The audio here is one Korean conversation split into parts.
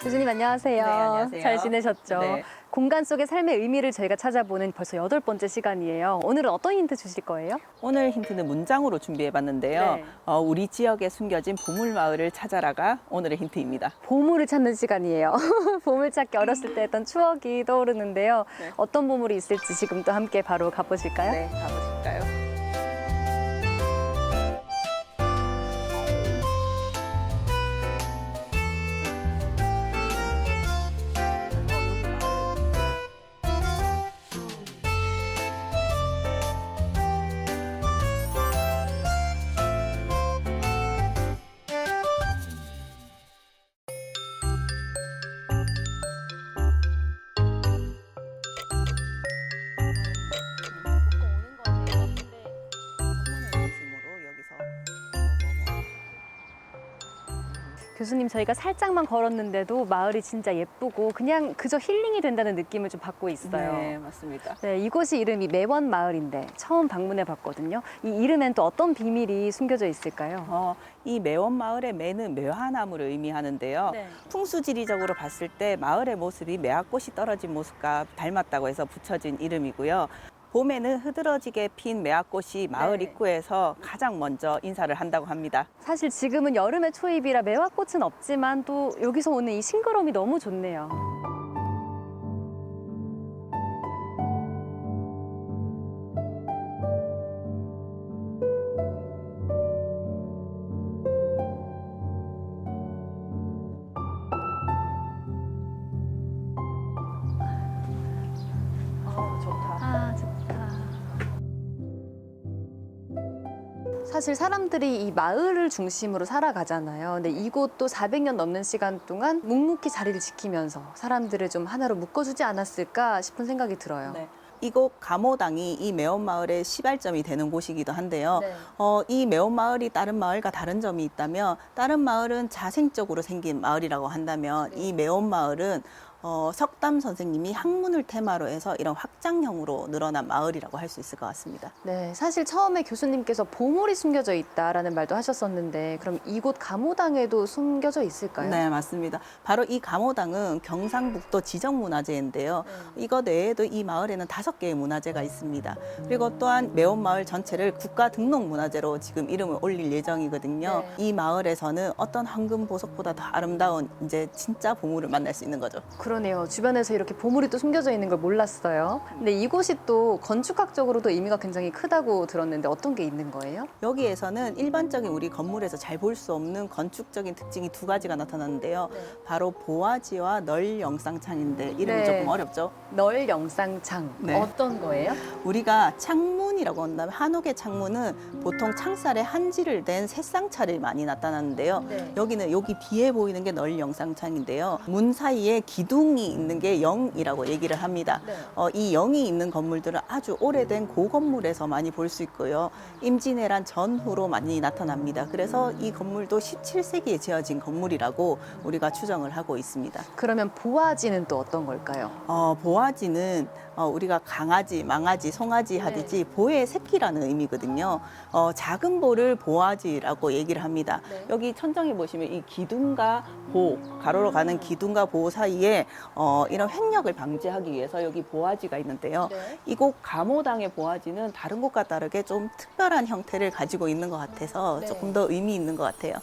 교수님 안녕하세요. 네, 안녕하세요. 잘 지내셨죠? 네. 공간 속의 삶의 의미를 저희가 찾아보는 벌써 8번째 시간이에요. 오늘은 어떤 힌트 주실 거예요? 오늘 힌트는 문장으로 준비해봤는데요. 네. 우리 지역에 숨겨진 보물마을을 찾아라가 오늘의 힌트입니다. 보물을 찾는 시간이에요. 보물 찾기 어렸을 때 했던 추억이 떠오르는데요. 네. 어떤 보물이 있을지 지금 또 함께 바로 가보실까요? 네, 가보실까요? 교수님 저희가 살짝만 걸었는데도 마을이 진짜 예쁘고 그냥 그저 힐링이 된다는 느낌을 좀 받고 있어요. 네, 맞습니다. 네, 이곳이 이름이 매원 마을인데 처음 방문해 봤거든요. 이 이름엔 또 어떤 비밀이 숨겨져 있을까요? 이 매원 마을의 매는 매화나무를 의미하는데요. 네. 풍수지리적으로 봤을 때 마을의 모습이 매화꽃이 떨어진 모습과 닮았다고 해서 붙여진 이름이고요. 봄에는 흐드러지게 핀 매화꽃이 마을 네. 입구에서 가장 먼저 인사를 한다고 합니다. 사실 지금은 여름의 초입이라 매화꽃은 없지만 또 여기서 오는 이 싱그러움이 너무 좋네요. 좋다. 아, 좋다. 사실 사람들이 이 마을을 중심으로 살아가잖아요. 근데 이곳도 400년 넘는 시간 동안 묵묵히 자리를 지키면서 사람들을 좀 하나로 묶어주지 않았을까 싶은 생각이 들어요. 네. 이곳 감호당이 이 매원마을의 시발점이 되는 곳이기도 한데요. 네. 이 매원마을이 다른 마을과 다른 점이 있다면 다른 마을은 자생적으로 생긴 마을이라고 한다면 이 매원마을은 석담 선생님이 학문을 테마로 해서 이런 확장형으로 늘어난 마을이라고 할 수 있을 것 같습니다. 네, 사실 처음에 교수님께서 보물이 숨겨져 있다라는 말도 하셨었는데 그럼 이곳 감호당에도 숨겨져 있을까요? 네, 맞습니다. 바로 이 감호당은 경상북도 지정문화재인데요. 이것 외에도 이 마을에는 5개의 문화재가 있습니다. 그리고 또한 매원마을 전체를 국가등록문화재로 지금 이름을 올릴 예정이거든요. 네. 이 마을에서는 어떤 황금 보석보다 더 아름다운 이제 진짜 보물을 만날 수 있는 거죠. 그러네요. 주변에서 이렇게 보물이 또 숨겨져 있는 걸 몰랐어요. 근데 이곳이 또 건축학적으로도 의미가 굉장히 크다고 들었는데 어떤 게 있는 거예요? 여기에서는 일반적인 우리 건물에서 잘 볼 수 없는 건축적인 특징이 2가지가 나타나는데요. 바로 보아지와 널 영상창인데 이름이 네. 조금 어렵죠? 널 영상창. 네. 어떤 거예요? 우리가 창문이라고 한다면 한옥의 창문은 보통 창살에 한지를 댄 새쌍차를 많이 나타나는데요. 네. 여기는 여기 뒤에 보이는 게 널 영상창인데요. 문 사이에 기둥이 있는 게 영이라고 얘기를 합니다. 네. 이 영이 있는 건물들은 아주 오래된 고건물에서 많이 볼 수 있고요. 임진왜란 전후로 많이 나타납니다. 그래서 이 건물도 17세기에 지어진 건물이라고 우리가 추정을 하고 있습니다. 그러면 보아지는 또 어떤 걸까요? 보아지는 우리가 강아지, 망아지, 송아지 하듯이 보의 새끼라는 의미거든요. 작은 보를 보아지라고 얘기를 합니다. 네. 여기 천정에 보시면 이 기둥과 보, 가로로 가는 기둥과 보 사이에 이런 횡력을 방지하기 위해서 여기 보아지가 있는데요. 네. 이곳 감호당의 보아지는 다른 곳과 다르게 좀 특별한 형태를 가지고 있는 것 같아서 네. 조금 더 의미 있는 것 같아요.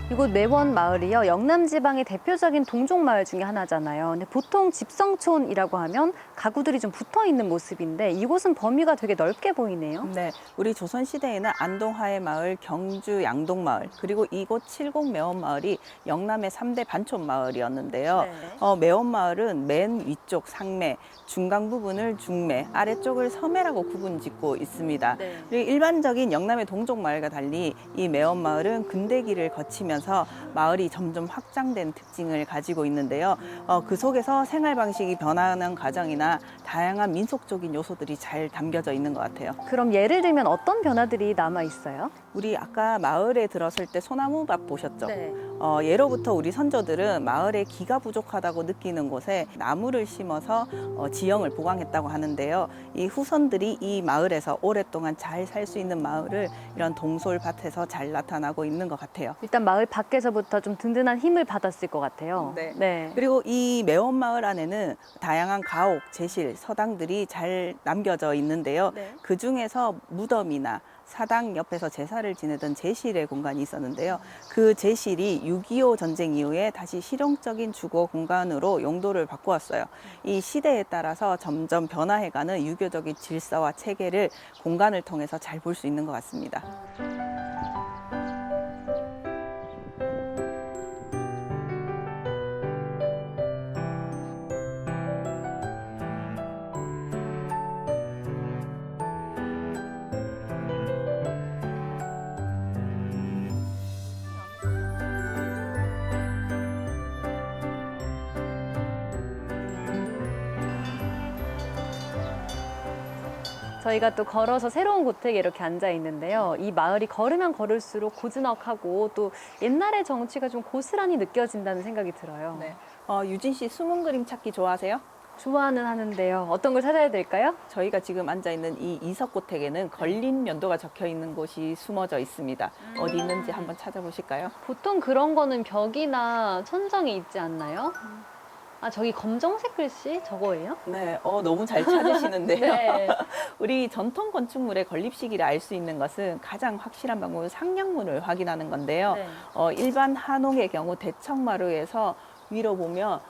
이곳 매원 마을이요. 영남 지방의 대표적인 동종 마을 중에 하나잖아요. 근데 보통 집성촌이라고 하면 가구들이 좀 붙어 있는 모습인데 이곳은 범위가 되게 넓게 보이네요. 네, 우리 조선 시대에는 안동하의 마을, 경주 양동 마을, 그리고 이곳 칠곡 매원 마을이 영남의 3대 반촌 마을이었는데요. 네. 매원 마을은 맨 위쪽 상매, 중간 부분을 중매, 아래쪽을 서매라고 구분짓고 있습니다. 네. 그리고 일반적인 영남의 동종 마을과 달리 이 매원 마을은 근대기를 거치면서 이어서 마을이 점점 확장된 특징을 가지고 있는데요. 그 속에서 생활 방식이 변화하는 과정이나 다양한 민속적인 요소들이 잘 담겨져 있는 것 같아요. 그럼 예를 들면 어떤 변화들이 남아 있어요? 우리 아까 마을에 들었을 때 소나무밭 보셨죠? 네. 예로부터 우리 선조들은 마을에 기가 부족하다고 느끼는 곳에 나무를 심어서 지형을 보강했다고 하는데요. 이 후손들이 이 마을에서 오랫동안 잘 살 수 있는 마을을 이런 동솔밭에서 잘 나타나고 있는 것 같아요. 일단 마을 밖에서부터 좀 든든한 힘을 받았을 것 같아요. 네. 그리고 이 매원마을 안에는 다양한 가옥, 제실, 서당들이 잘 남겨져 있는데요. 네. 그 중에서 무덤이나 사당 옆에서 제사를 지내던 제실의 공간이 있었는데요. 그 제실이 6.25 전쟁 이후에 다시 실용적인 주거 공간으로 용도를 바꾸었어요. 이 시대에 따라서 점점 변화해가는 유교적인 질서와 체계를 공간을 통해서 잘 볼 수 있는 것 같습니다. 저희가 또 걸어서 새로운 고택에 이렇게 앉아 있는데요. 이 마을이 걸으면 걸을수록 고즈넉하고 또 옛날의 정취가 좀 고스란히 느껴진다는 생각이 들어요. 네. 유진 씨 숨은 그림 찾기 좋아하세요? 좋아는 하는데요. 어떤 걸 찾아야 될까요? 저희가 지금 앉아 있는 이 이석고택에는 걸린 연도가 적혀 있는 곳이 숨어져 있습니다. 어디 있는지 한번 찾아보실까요? 보통 그런 거는 벽이나 천장에 있지 않나요? 아, 저기 검정색 글씨 저거예요? 네, 너무 잘 찾으시는데요. 네. 우리 전통 건축물의 건립 시기를 알 수 있는 것은 가장 확실한 방법은 상량문을 확인하는 건데요. 네. 일반 한옥의 경우 대청마루에서 위로 보면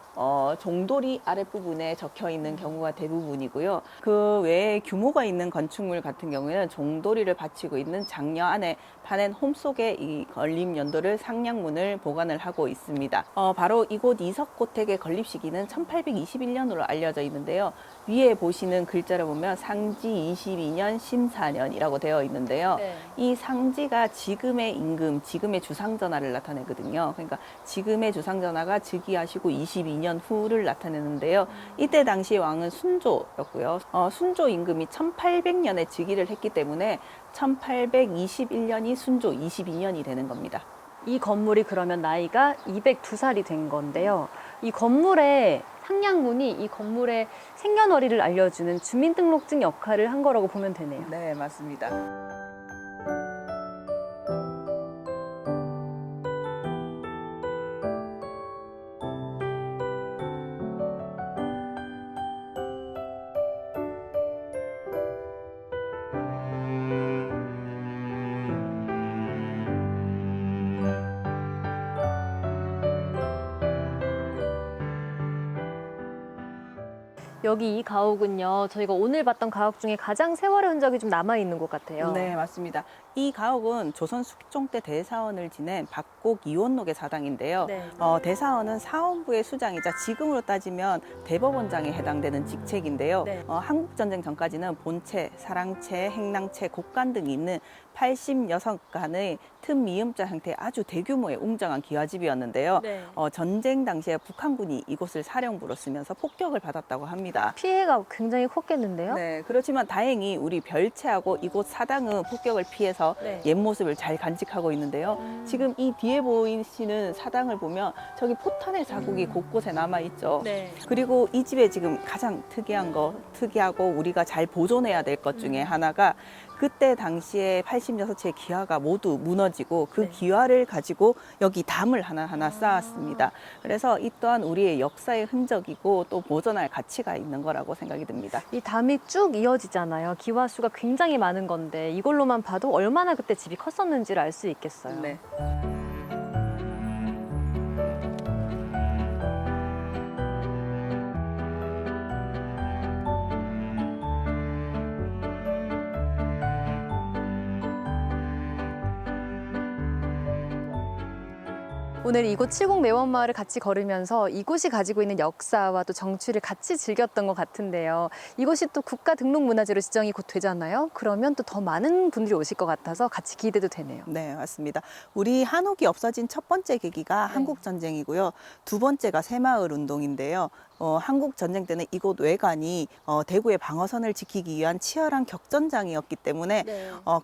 종돌이 아랫부분에 적혀 있는 경우가 대부분이고요. 그 외에 규모가 있는 건축물 같은 경우에는 종돌이를 받치고 있는 장려 안에 파낸 홈 속에 이 건립 연도를 상량문을 보관을 하고 있습니다. 바로 이곳 이석고택의 건립 시기는 1821년으로 알려져 있는데요. 위에 보시는 글자를 보면 상지 22년 신사년이라고 되어 있는데요. 네. 이 상지가 지금의 임금, 지금의 주상전하를 나타내거든요. 그러니까 지금의 주상전하가 즉위하시고 22년 후를 나타내는데요. 이때 당시 왕은 순조였고요. 순조 임금이 1800년에 즉위를 했기 때문에 1821년이 순조 22년이 되는 겁니다. 이 건물이 그러면 나이가 202살이 된 건데요. 이 건물의 상량문이 이 건물의 생년월일을 알려주는 주민등록증 역할을 한 거라고 보면 되네요. 네, 맞습니다. 여기 이 가옥은요, 저희가 오늘 봤던 가옥 중에 가장 세월의 흔적이 좀 남아있는 것 같아요. 네, 맞습니다. 이 가옥은 조선 숙종 때 대사원을 지낸 박곡 이원록의 사당인데요. 네. 대사원은 사원부의 수장이자 지금으로 따지면 대법원장에 해당되는 직책인데요. 네. 한국전쟁 전까지는 본체, 사랑체, 행랑체, 곡간 등이 있는 86간의 틈미음자 형태의 아주 대규모의 웅장한 기와집이었는데요. 네. 전쟁 당시에 북한군이 이곳을 사령부로 쓰면서 폭격을 받았다고 합니다. 피해가 굉장히 컸겠는데요? 네, 그렇지만 다행히 우리 별채하고 이곳 사당은 폭격을 피해서 네. 옛 모습을 잘 간직하고 있는데요. 지금 이 뒤에 보이시는 사당을 보면 저기 포탄의 자국이 곳곳에 남아 있죠. 네. 그리고 이 집에 지금 가장 특이하고 우리가 잘 보존해야 될 것 중에 하나가 그때 당시에 86채의 기와가 모두 무너지고 그 네. 기와를 가지고 여기 담을 하나하나 쌓았습니다. 그래서 이 또한 우리의 역사의 흔적이고 또 보존할 가치가 있는 거라고 생각이 듭니다. 이 담이 쭉 이어지잖아요. 기와수가 굉장히 많은 건데 이걸로만 봐도 얼마나 그때 집이 컸었는지를 알 수 있겠어요. 네. 오늘 이곳 70 매원마을을 같이 걸으면서 이곳이 가지고 있는 역사와 또 정취를 같이 즐겼던 것 같은데요. 이곳이 또 국가 등록 문화재로 지정이 곧 되잖아요. 그러면 또 더 많은 분들이 오실 것 같아서 같이 기대도 되네요. 네, 맞습니다. 우리 한옥이 없어진 첫 번째 계기가 한국전쟁이고요. 두 번째가 새마을 운동인데요. 한국전쟁 때는 이곳 외관이 대구의 방어선을 지키기 위한 치열한 격전장이었기 때문에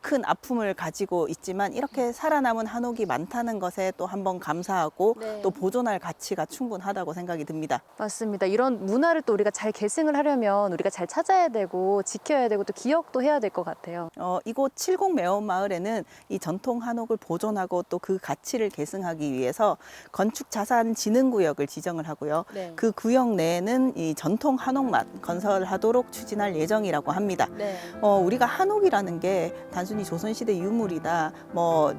큰 아픔을 가지고 있지만 이렇게 살아남은 한옥이 많다는 것에 또 한번 감사하고 또 보존할 가치가 충분하다고 생각이 듭니다. 맞습니다. 이런 문화를 또 우리가 잘 계승을 하려면 우리가 잘 찾아야 되고 지켜야 되고 또 기억도 해야 될 것 같아요. 이곳 70 매원마을에는 이 전통 한옥을 보존하고 또 그 가치를 계승하기 위해서 건축자산진흥구역을 지정을 하고요. 그 구역 내에는 이 전통 한옥만 건설하도록 추진할 예정이라고 합니다. 우리가 한옥이라는 게 단순히 조선시대 유물이다,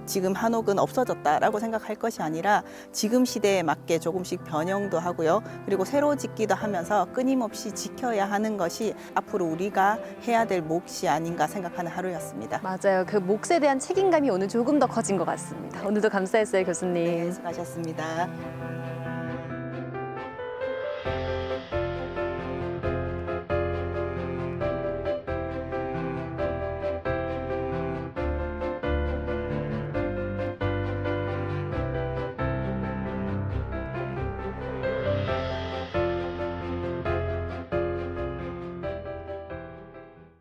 지금 한옥은 없어졌다라고 생각할 것이 아니라 지금 시대에 맞게 조금씩 변형도 하고요. 그리고 새로 짓기도 하면서 끊임없이 지켜야 하는 것이 앞으로 우리가 해야 될 몫이 아닌가 생각하는 하루였습니다. 맞아요. 그 몫에 대한 책임감이 오늘 조금 더 커진 것 같습니다. 오늘도 감사했어요, 교수님. 네, 수고하셨습니다.